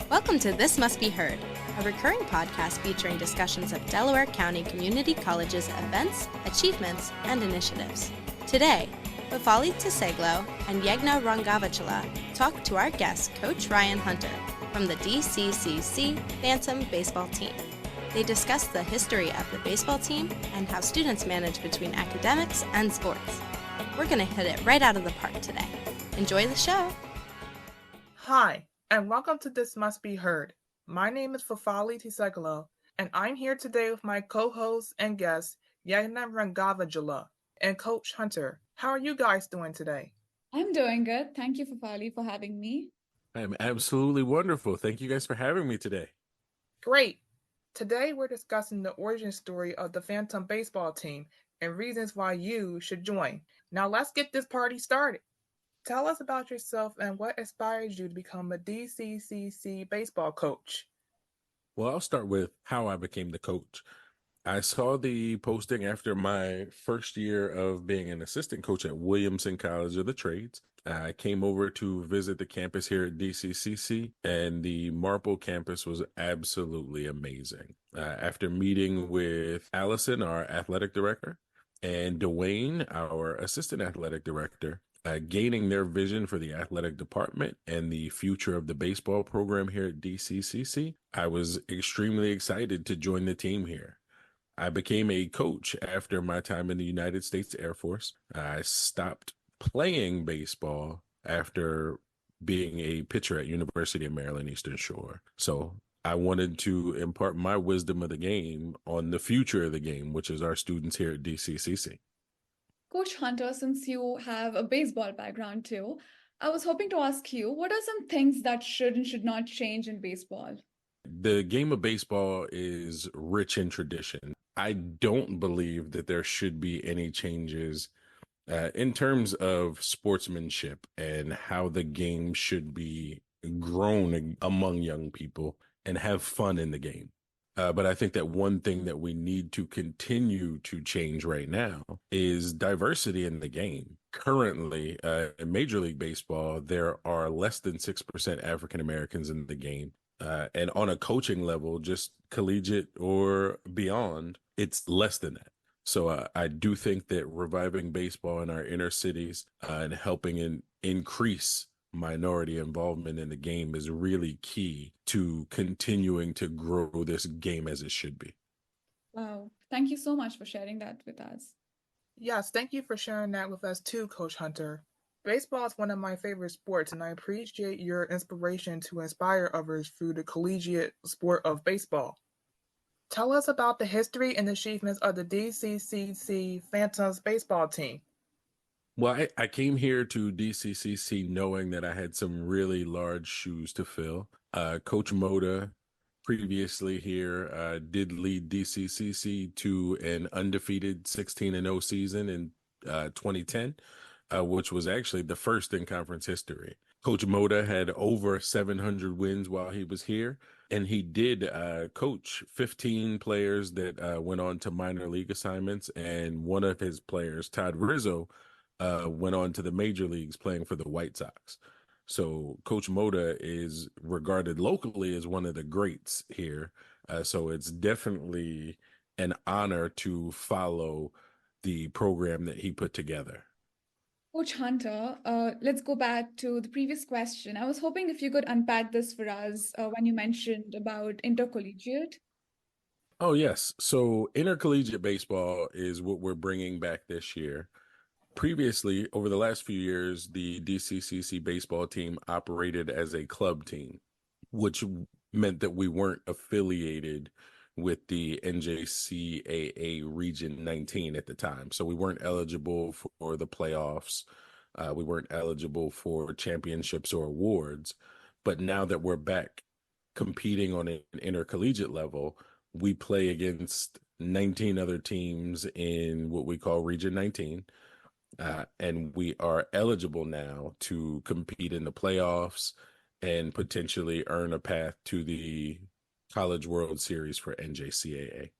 Welcome to This Must Be Heard, a recurring podcast featuring discussions of Delaware County Community College's events, achievements, and initiatives. Today, Fafali Tiseglo and Yegna Rangavachala talk to our guest, Coach Ryan Hunter, from the DCCC Phantoms Baseball Team. They discuss the history of the baseball team and how students manage between academics and sports. We're going to hit it right out of the park today. Enjoy the show. Hi, and welcome to This Must Be Heard. My name is Fafali Tiseglo, and I'm here today with my co-host and guest, Yegna Rangavachala and Coach Hunter. How are you guys doing today? I'm doing good. Thank you, Fafali, for having me. I'm absolutely wonderful. Thank you guys for having me today. Great. Today we're discussing the origin story of the Phantom Baseball Team and reasons why you should join. Now let's get this party started. Tell us about yourself and what inspired you to become a DCCC baseball coach. Well, I'll start with how I became the coach. I saw the posting after my first year of being an assistant coach at Williamson College of the Trades. I came over to visit the campus here at DCCC, and the Marple campus was absolutely amazing. After meeting with Allison, our athletic director, and Dwayne, our assistant athletic director, gaining their vision for the athletic department and the future of the baseball program here at DCCC, I was extremely excited to join the team here. I became a coach after my time in the United States Air Force. I stopped playing baseball after being a pitcher at University of Maryland Eastern Shore. So I wanted to impart my wisdom of the game on the future of the game, which is our students here at DCCC. Coach Hunter, since you have a baseball background too, I was hoping to ask you, what are some things that should and should not change in baseball? The game of baseball is rich in tradition. I don't believe that there should be any changes in terms of sportsmanship and how the game should be grown among young people and have fun in the game. But I think that one thing that we need to continue to change right now is diversity in the game. Currently, in Major League Baseball, there are less than 6% African Americans in the game. And on a coaching level, just collegiate or beyond, it's less than that. So I do think that reviving baseball in our inner cities and helping increase minority involvement in the game is really key to continuing to grow this game as it should be. Wow. Thank you so much for sharing that with us. Yes, thank you for sharing that with us too, Coach Hunter. Baseball is one of my favorite sports, and I appreciate your inspiration to inspire others through the collegiate sport of baseball. Tell us about the history and achievements of the DCCC Phantoms Baseball Team. Well, I came here to DCCC knowing that I had some really large shoes to fill. Coach Moda, previously here, did lead DCCC to an undefeated 16-0 season in 2010, which was actually the first in conference history. Coach Moda had over 700 wins while he was here, and he did coach 15 players that went on to minor league assignments, and one of his players, Todd Rizzo, went on to the major leagues playing for the White Sox. So Coach Moda is regarded locally as one of the greats here. So it's definitely an honor to follow the program that he put together. Coach Hunter, let's go back to the previous question. I was hoping if you could unpack this for us when you mentioned about intercollegiate. Oh, yes. So intercollegiate baseball is what we're bringing back this year. Previously, over the last few years, the DCCC baseball team operated as a club team, which meant that we weren't affiliated with the NJCAA Region 19 at the time. So we weren't eligible for the playoffs. We weren't eligible for championships or awards. But now that we're back competing on an intercollegiate level, we play against 19 other teams in what we call Region 19. And we are eligible now to compete in the playoffs and potentially earn a path to the College World Series for NJCAA.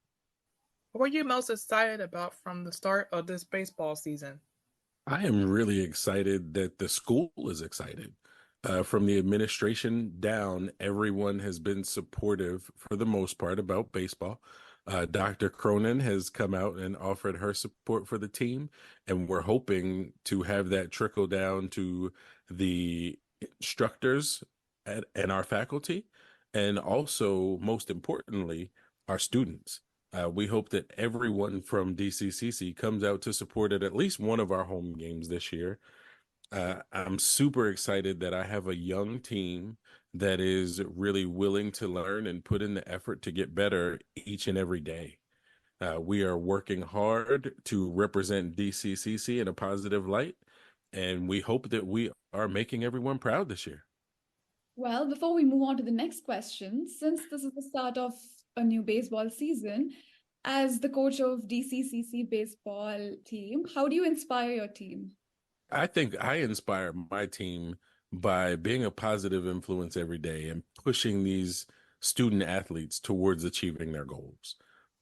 What were you most excited about from the start of this baseball season? I am really excited that the school is excited. From the administration down, everyone has been supportive for the most part about baseball. Dr. Cronin has come out and offered her support for the team, and we're hoping to have that trickle down to the instructors and our faculty, and also, most importantly, our students. We hope that everyone from DCCC comes out to support at least one of our home games this year. I'm super excited that I have a young team that is really willing to learn and put in the effort to get better each and every day. We are working hard to represent DCCC in a positive light, and we hope that we are making everyone proud this year. Well, before we move on to the next question, since this is the start of a new baseball season, as the coach of DCCC Baseball Team, how do you inspire your team? I think I inspire my team by being a positive influence every day and pushing these student athletes towards achieving their goals.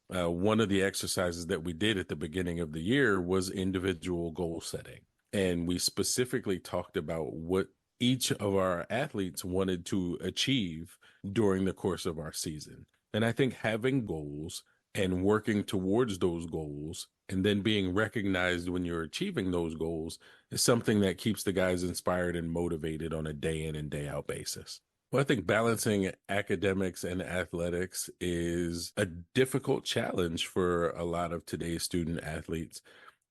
One of the exercises that we did at the beginning of the year was individual goal setting. And we specifically talked about what each of our athletes wanted to achieve during the course of our season. And I think having goals and working towards those goals and then being recognized when you're achieving those goals is something that keeps the guys inspired and motivated on a day in and day out basis. Well, I think balancing academics and athletics is a difficult challenge for a lot of today's student athletes,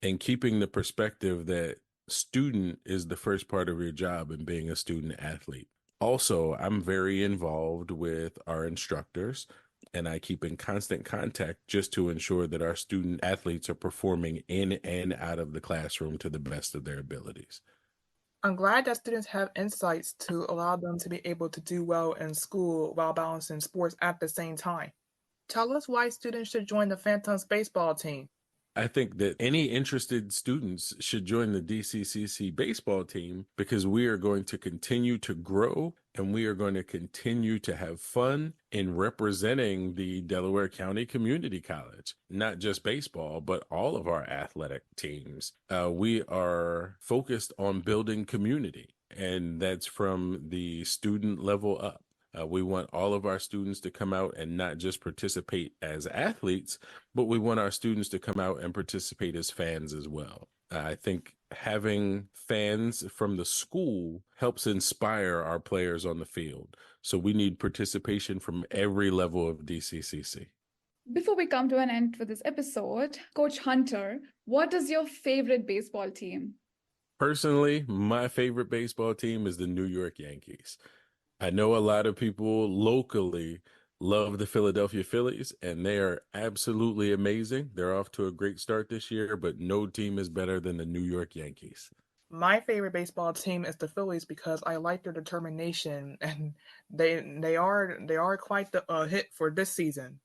and keeping the perspective that student is the first part of your job in being a student athlete. Also, I'm very involved with our instructors, and I keep in constant contact just to ensure that our student athletes are performing in and out of the classroom to the best of their abilities. I'm glad that students have insights to allow them to be able to do well in school while balancing sports at the same time. Tell us why students should join the Phantoms Baseball Team. I think that any interested students should join the DCCC baseball team because we are going to continue to grow and we are going to continue to have fun in representing the Delaware County Community College, not just baseball, but all of our athletic teams. We are focused on building community, and that's from the student level up. We want all of our students to come out and not just participate as athletes, but we want our students to come out and participate as fans as well. I think having fans from the school helps inspire our players on the field. So we need participation from every level of DCCC. Before we come to an end for this episode, Coach Hunter, what is your favorite baseball team? Personally, my favorite baseball team is the New York Yankees. I know a lot of people locally love the Philadelphia Phillies, and they are absolutely amazing. They're off to a great start this year, but no team is better than the New York Yankees. My favorite baseball team is the Phillies because I like their determination, and they are quite the hit for this season.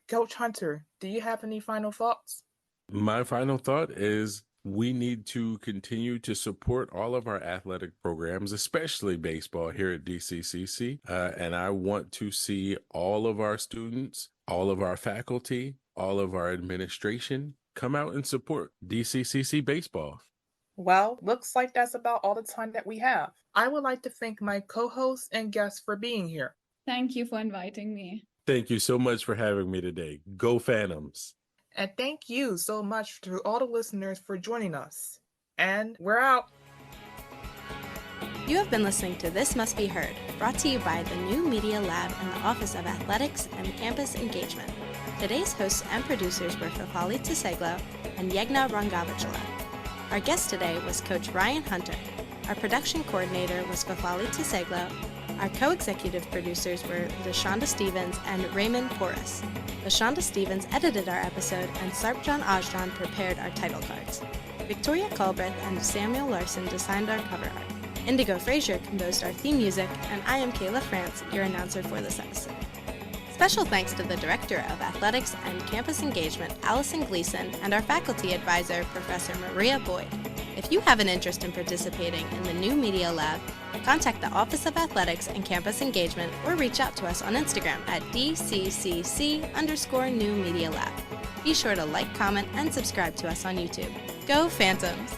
Coach Hunter, do you have any final thoughts? My final thought is we need to continue to support all of our athletic programs, especially baseball here at DCCC. And I want to see all of our students, all of our faculty, all of our administration come out and support DCCC baseball. Well, looks like that's about all the time that we have. I would like to thank my co-hosts and guests for being here. Thank you for inviting me. Thank you so much for having me today. Go Phantoms. And thank you so much to all the listeners for joining us. And we're out. You have been listening to This Must Be Heard, brought to you by the New Media Lab and the Office of Athletics and Campus Engagement. Today's hosts and producers were Fafali Tseglo and Yegna Rangavachala. Our guest today was Coach Ryan Hunter. Our production coordinator was Fafali Tseglo. Our co-executive producers were LaShonda Stevens and Raymond Porras. LaShonda Stevens edited our episode, and Sarpjan Ajjan prepared our title cards. Victoria Culbreth and Samuel Larson designed our cover art. Indigo Frazier composed our theme music, and I am Kayla France, your announcer for this episode. Special thanks to the Director of Athletics and Campus Engagement, Allison Gleason, and our faculty advisor, Professor Maria Boyd. If you have an interest in participating in the New Media Lab, contact the Office of Athletics and Campus Engagement or reach out to us on Instagram at DCCC_New Media Lab. Be sure to like, comment, and subscribe to us on YouTube. Go Phantoms!